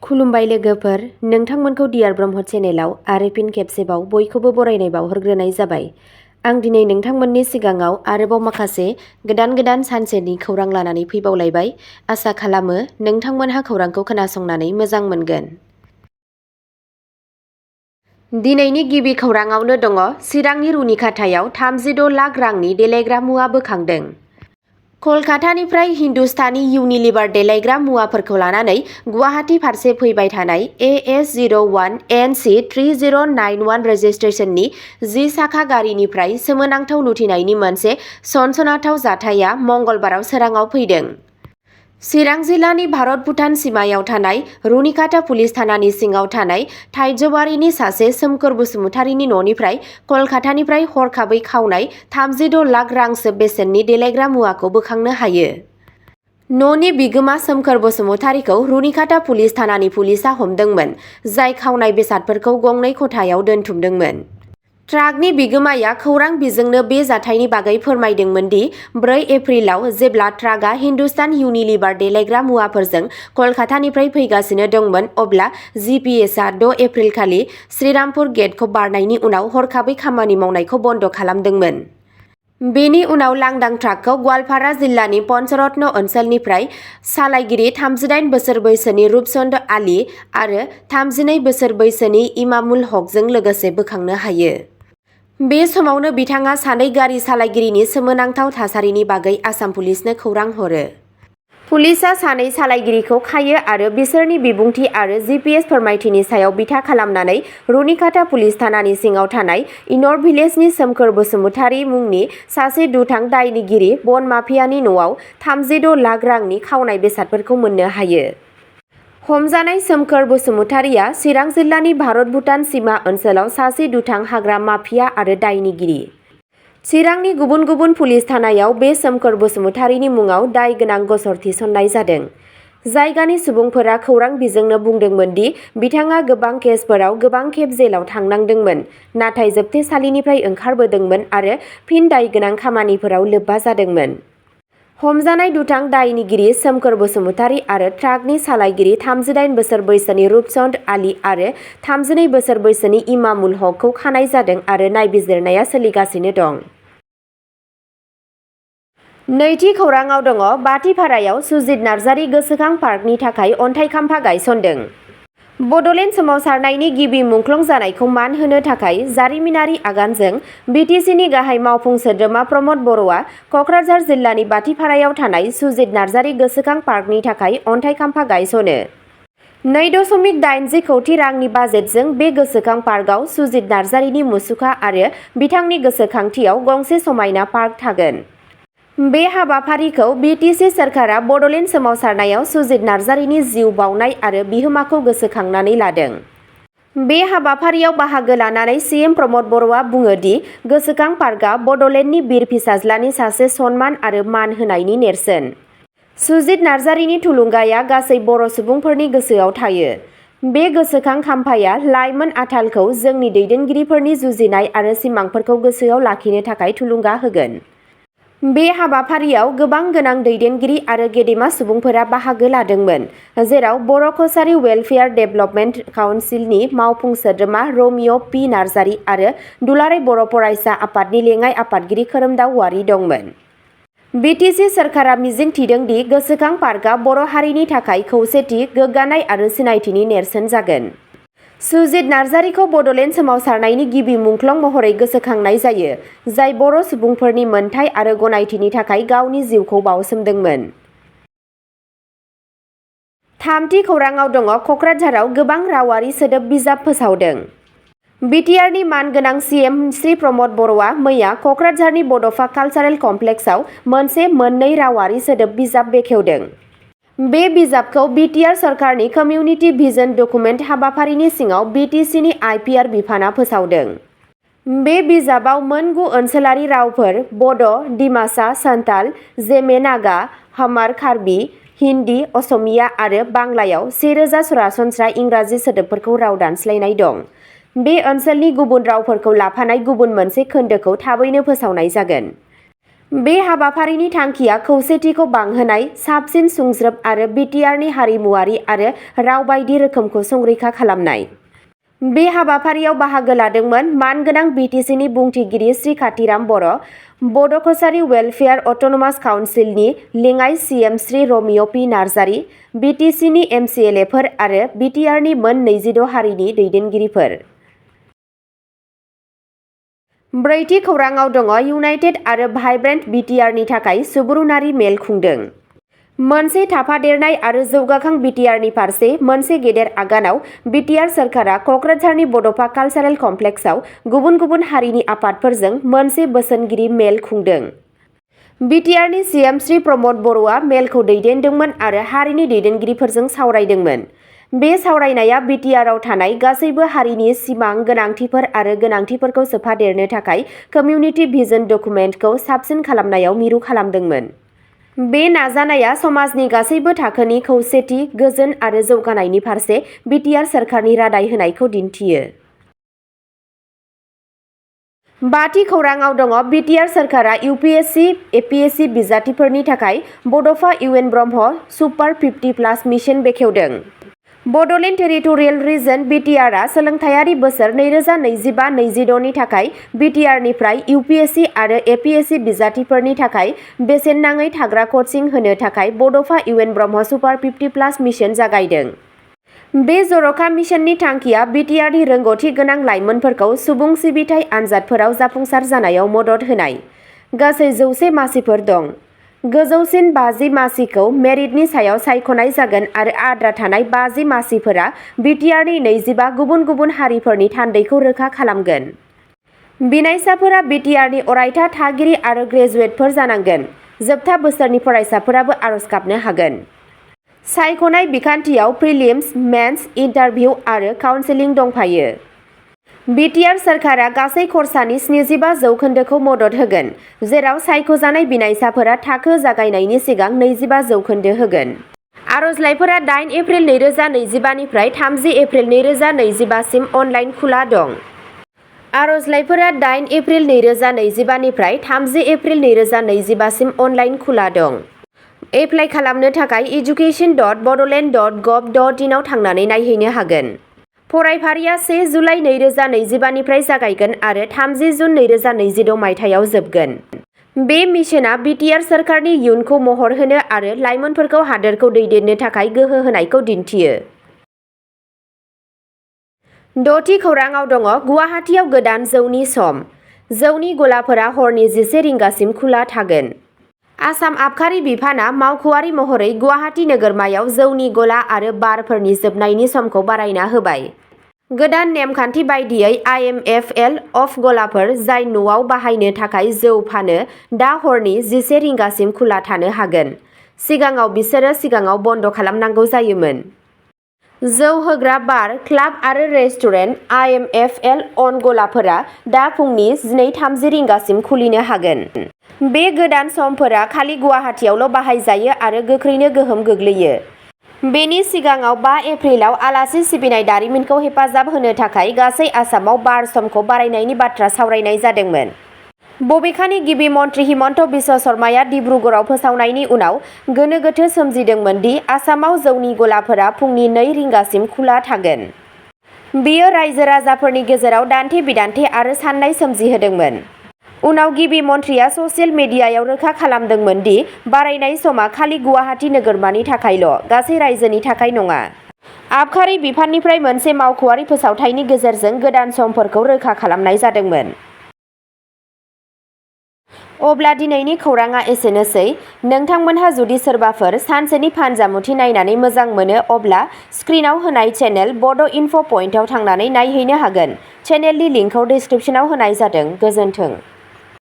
खुलुमबाय लोगोफोर, नोंथांमोनखौ डियार ब्रह्म चेनेलाव आरो फिन खेबसेबाव बयखौबो बरायनाय बावहरग्रोनाय जाबाय। आं दिनै नोंथांमोननि सिगाङाव आरोबाव माखासे गोदान सानसेनि खौरां लानानै फैबावलायबाय। आसा खालामो नोंथांमोनहा खौरांखौ खोनासंनानै मोजां मोनगोन। दिनैनि गिबि खौराङावनो दङ चिरांनि रुनिखाथायाव 36 लाख रांनि देलायग्रा मुवा बोखांदों। कलकातानिफ्राय हिन्दुस्तानी इउनिलिभार देलायग्रा मुवाफोरखौ लानानै गुवाहाटी फारसे फैबाय थानाय AS01NC3091 रेजिस्ट्रेशननि 10 साखा गारिनिफ्राय सोमोनांथाव लुथिनायनि मोनसे सनसनाथाव जाथाया मंगलबाराव सोराङाव फैदों। चिरां जिल्लानि भारत-भुटान सिमायाव थानाय रुनिखाता पुलिस थानानि सिङाव थानाय थाइजौबारिनि सासे सोमखोर बसुमतारीनि न'निफ्राय कलकातानिफ्राय हरखाबै खावनाय 36 लाख रांसो बेसेननि देलायग्रा मुवाखौ बोखांनो हायो। न'नि बिगोमा सोमखोर बसुमतारीखौ रुनिखाता पुलिस थानानि पुलिसआ हमदोंमोन, जाय खावनाय बेसादफोरखौ गंनै खथायाव दोनथुमदोंमोन। ट्राकनि बिगोमाया खौरां बिजोंनो बे जाथायनि बागै फोरमायदोंमोन दि 4 एप्रिलाव जेब्ला ट्राकआ हिन्दुस्तान इउनिलिभार देलायग्रा मुवाफोरजों कलकातानिफ्राय फैगासिनो दंमोन, अब्ला जीपीएसआ 6 एप्रिलखालि श्रीरामपुर गेटखौ बारनायनि उनाव हरखाबै खामानि मावनायखौ बन्द खालामदोंमोन। बेनि उनाव लांदां ट्राकखौ गवालपारा जिल्लानि पन्चरत्न ओनसोलनिफ्राय सालायगिरि 38 बोसोर बैसोनि रुपचन्द आली आरो 32 बोसोर बैसोनि इमामुल हकजों लोगोसे बोखांनो हायो। बे समावनो बिथाङा सानै गारि सालायगिरिनि सोमोनांथाव थासारिनि बागै आसाम पुलिसनो खौरां हरो। पुलिसआ सानै सालायगिरिखौ खायो आरो बिसोरनि बिबुंथि आरो जीपीएस फोरमायथिनि सायाव बिथा खालामनानै रुनिखाता पुलिस थानानि सिङाव थानाय इनर भिलेजनि सोमखोर बसुमतारी मुंनि सासे दुथां दायनिगिरि बन माफियानि न'आव 36 लाख रांनि खावनाय बेसादफोरखौ मोननो हायो। हमजानाय सोमखोर बसुमतारीया चिरां जिल्लानि भारत-भुटान सिमा ओनसोलाव सासे दुथां हाग्रा माफिया आरो दायनिगिरि। चिरांनि गुबुन पुलिस थानायाव बे सोमखोर बसुमतारीनि मुङाव दाय गोनां गसर थिसननाय जादों। जायगानि सुबुंफोरा खौरां बिजोंनो बुंदोंमोन दि बिथाङा गोबां केसफोराव गोबां खेब जेलाव थांनांदोंमोन, नाथाय जोबथेसालिनिफ्राय ओंखारबोदोंमोन आरो फिन दाय गोनां खामानिफोराव लोब्बा जादोंमोन। हमजानाय दुथां दायनिगिरि सोमखोर बसुमतारी आरो ट्राकनि सालायगिरि 38 बोसोर बैसोनि रुपचन्द आली आरो 32 बोसोर बैसोनि इमामुल हकखौ खानाय जादों आरो नायबिजिरनाया सोलिगासिनो दं। नैथि खौराङाव दङ बाथिपारायाव सुजित नार्जारी गोसोखां पार्कनि थाखाय अन्थाइ खाम्फा गायसनदों। बड'लेण्ड सोमावसारनायनि गिबि मुंख्लं जानायखौ मान होनो थाखाय जारिमिनारि आगानजों बिटिसिनि गाहाय मावफुं सोद्रोमा प्रमद बर'आ क'क्राझार जिल्लानि बाथिपारायाव थानाय सुजित नार्जारी गोसोखां पार्कनि थाखाय अन्थाइ खाम्फा गायसनो। 2.80 कौटि रांनि बाजेटजों बे गोसोखां पार्कआव सुजित नार्जारीनि मुसुखा आरो बिथांनि गोसोखांथियाव गंसे समायना पार्क थागोन। बे हाबाफारिखौ बिटिसि सोरखारा बड'लेण्ड सोमावसारनायाव सुजित नार्जारीनि जिउ बाउनाय आरो बिहोमाखौ गोसोखांनानै लादों। बे हाबाफारियाव बाहागो लानानै सीएम प्रमद बर'आ बुङो दि गोसोखां पार्कआ बड'लेण्डनि बिर फिसाज्लानि सासे सनमान आरो मान होनायनि नेरसोन। सुजित नार्जारीनि थुलुंगाया गासै बर' सुबुंफोरनि गोसोआव थायो। बे गोसोखां खाम्फाया लाइमोन आथालखौ जोंनि दैदेनगिरिफोरनि जुजिनाय आरो सिमांफोरखौ गोसोआव लाखिनो थाखाय थुलुंगा होगोन। बे हाबाफारियाव गोबां गोनां दैदेनगिरि आरो गेदेमा सुबुंफोरा बाहागो लादोंमोन, जेराव बर' कसारी वेलफेयार डेभेलपमेन्ट काउन्सिलनि मावफुं सोद्रोमा रमिय' पि नार्जारी आरो दुलाराय बर' फरायसा आफादनि लेङाइ आफादगिरि खोरोमदाव औवारी दंमोन। बिटिसि सोरखारा मिजिं थिदों दि गोसोखां पार्कआ बर' हारिनि थाखाय खौसेथि, गोग्गानाय आरो सिनायथिनि नेरसोन जागोन। सुजित नार्जारीखौ बड'लेण्ड सोमावसारनायनि गिबि मुंख्लं महरै गोसोखांनाय जायो, जाय बर' सुबुंफोरनि मोनथाय आरो गनायथिनि थाखाय गावनि जिउखौ बाउसोमदोंमोन। थामथि खौराङाव दङ क'क्राझाराव गोबां रावारि सोदोब बिजाब फोसावदों। बिटिआरनि मानगोनां सीएम श्री प्रमद बर'आ मैया क'क्राझारनि बड'फा कालचारेल कमप्लेक्सआव मोनसे मोननै रावारि सोदोब बिजाब बेखेवदों। बे बिजाबखौ बिटिआर सरकारनि कमिउनिटि भिजन डकुमेन्ट हाबाफारिनि सिङाव बिटिसिनि आइपिआर बिफाना फोसावदों। बे बिजाबाव मोन 9 ओनसोलारि रावफोर बड', डिमासा, सान्ताल, जेमे नागा, हमार कार्बि, हिन्दी, असमिया आरो बांलायाव 1000 सरासनस्रा इंराजि सोदोबफोरखौ राव दानस्लायनाय दं। बे ओनसोलनि गुबुन रावफोरखौ लाफानाय गुबुन मोनसे खोन्दोखौ थाबैनो फोसावनाय जागोन। बे हाबाफारिनि थांखिया खौसेथिखौ बांहोनाय, साबसिन सुंज्रोब आरो बिटिआरनि हारिमुआरि आरो राव बायदि रोखोमखौ संरैखा खालामनाय। बे हाबाफारियाव बाहागो लादोंमोन मानगोनां बिटिसिनि बुंथिगिरि श्री कातिराम बर', बड' कसारी वेलफेयार अट'नमास काउन्सिलनि लेङाइ CM Shri Romeo' P Narzary, बिटिसिनि एमसिएलएफोर आरो बिटिआरनि मोन 26 हारिनि दैदेनगिरिफोर। ब्रैथि खौराङाव दङ इउनाइटेड आरो भाइब्रेन्ट बिटिआरनि थाखाय सुबुरुनारि मेल खुंदों। मोनसे थाफादेरनाय आरो जौगाखां बिटिआरनि फारसे मोनसे गेदेर आगानाव बिटिआर सोरखारा क'क्राझारनि बड'फा कालचारेल कमप्लेक्सआव गुबुन गुबुन हारिनि आफादफोरजों मोनसे बोसोनगिरि मेल खुंदों। बिटिआरनि सिएम श्री प्रमद बर'आ मेलखौ दैदेनदोंमोन आरो हारिनि दैदेनगिरिफोरजों सावरायदोंमोन। बे सावरायनाया बिटिआरआव थानाय गासैबो हारिनि सिमां, गोनांथिफोर आरो गोनांथिफोरखौ सोफादेरनो थाखाय कमिउनिटि भिजन डकुमेन्टखौ साबसिन खालामनायाव मिरु खालामदोंमोन। बे नाजानाया समाजनि गासैबो थाखोनि खौसेथि, गोजोन आरो जौगानायनि फारसे बिटिआर सोरखारनि रादाय होनायखौ दिन्थियो। बाथि खौराङाव दङ बिटिआर सोरखारा इउपिएससि, एपिएससि बिजाथिफोरनि थाखाय बड'फा इउएन ब्रह्म सुपार 50+ मिशन बेखेवदों। बड'लेण्ड टेरिटरियेल रिजन बिटिआरआ सोलोंथायारि बोसोर 2025-26 नि थाखाय बिटिआरनिफ्राय इउपिएससि आरो एपिएससि बिजाथिफोरनि थाखाय बेसेन नाङै थाग्रा कचिं होनो थाखाय बड'फा इउएन ब्रह्म सुपार 50+ मिशन जागायदों। बे जर'खा मिशननि थांखिया बिटिआरनि रोंग'थि गोनां लाइमोनफोरखौ सुबुं सिबिथाइ आनजादफोराव जाफुंसार जानायाव मदद होनाय। गासै 100 मासिफोर दं। गोजौसिन 50 मासिखौ मेरिटनि सायाव सायख'नाय जागोन आरो आद्रा थानाय 50 मासिफोरा बिटिआरनि 25 गुबुन गुबुन हारिफोरनि थान्दैखौ रोखा खालामगोन। बिनायसाफोरा बिटिआरनि अरायथा थागिरि आरो ग्रेजुवेटफोर जानांगोन। जोबथा बोसोरनि फरायसाफोराबो आर'ज गाबनो हागोन। सायख'नाय बिखान्थियाव प्रिलिम्स, मेन्स, इन्टारभिउ आरो काउन्सेलिं दंफायो। बिटिआर सोरखारा गासै खरसानि 75% मदद होगोन, जेराव सायख'जानाय बिनायसाफोरा थाखो जागायनायनि सिगां 25% होगोन। आर'जलाइफोरा 8 एप्रिल 2025 निफ्राय 30 एप्रिल 2025 सिम अनलाइन खुला दं। आर'जलाइफोरा 8 एप्रिल 2025 निफ्राय 30 एप्रिल 2025 सिम अनलाइन खुला दं। एप्लाइ खालामनो थाखाय education.bodoland.gov.in आव थांनानै नायहैनो हागोन। फरायफारिया 1 जुलाइ 2025 निफ्राय जागायगोन आरो 30 जुन 2026 मायथाइयाव जोबगोन। बे मिशनआ बिटिआर सोरखारनि इयुनखौ महर होनो आरो लाइमोनफोरखौ हादोरखौ दैदेननो थाखाय गोहो होनायखौ दिन्थियो। 6थि खौराङाव दङ गुवाहाटीआव गोदान जौनि सम। जौनि गलाफोरा हरनि 11 रिंगासिम खुला थागोन। आसाम आबखारि बिफानआ मावख'आरि महरै गुवाहाटी नोगोरमायाव जौनि गला आरो बारफोरनि जोबनायनि समखौ बारायना होबाय। गोदान नेमखान्थि बायदियै IMFL अफ गलाफोर जाय न'आव बाहायनो थाखाय जौ फानो दा हरनि 11 रिंगासिम खुला थानो हागोन। सिगाङाव बिसोरो सिगाङाव बन्द खालामनांगौ जायोमोन। जौ होग्रा बार, क्लाब आरो रेस्टुरेन्ट IMFL अन गलाफोरा दा फुंनि 12:30 रिंगासिम खुलिनो हागोन। बे गोदान समफोरा खालि गुवाहाटीआवल' बाहायजायो आरो गोख्रैनो गोहोम गोग्लैयो। बेनि सिगाङाव 5 एप्रिलाव आलासि सिबिनाय दारिमिनखौ हेफाजाब होनो थाखाय गासै आसामाव बार समखौ बारायनायनि बाथ्रा सावरायनाय जादोंमोन। बबेखानि गिबि मन्थ्रि हिमन्त बिश्व शर्माया डिब्रुगड़आव फोसावनायनि उनाव गोनो गोथो सोमजिदोंमोन दि आसामाव जौनि गलाफोरा फुंनि 2 रिंगासिम खुला थागोन। बेयो रायजो राजाफोरनि गेजेराव दान्थे बिदान्थे आरो साननाय सोमजिहोदोंमोन। उनाव गिबि मन्थ्रिया ससियेल मिडियायाव रोखा खालामदोंमोन दि बारायनाय समा खालि गुवाहाटी नोगोरमानि थाखायल', गासै रायजोनि थाखाय नङा। आबखारि बिफाननिफ्राय मोनसे मावख'आरि फोसावथायनि गेजेरजों गोदान समफोरखौ रोखा खालामनाय जादोंमोन। अब्ला दिनैनि खौराङा एसेनोसै। नोंथांमोनहा जुदि सोरबाफोर सानसेनि फानजामुथि नायनानै मोजां मोनो अब्ला स्क्रिनाव होनाय चेनेल बड' इनफ' पइन्टआव थांनानै नायहैनो हागोन। चेनेलनि लिंकखौ डिस्क्रिप्शनाव होनाय जादों। गोजोन्थों।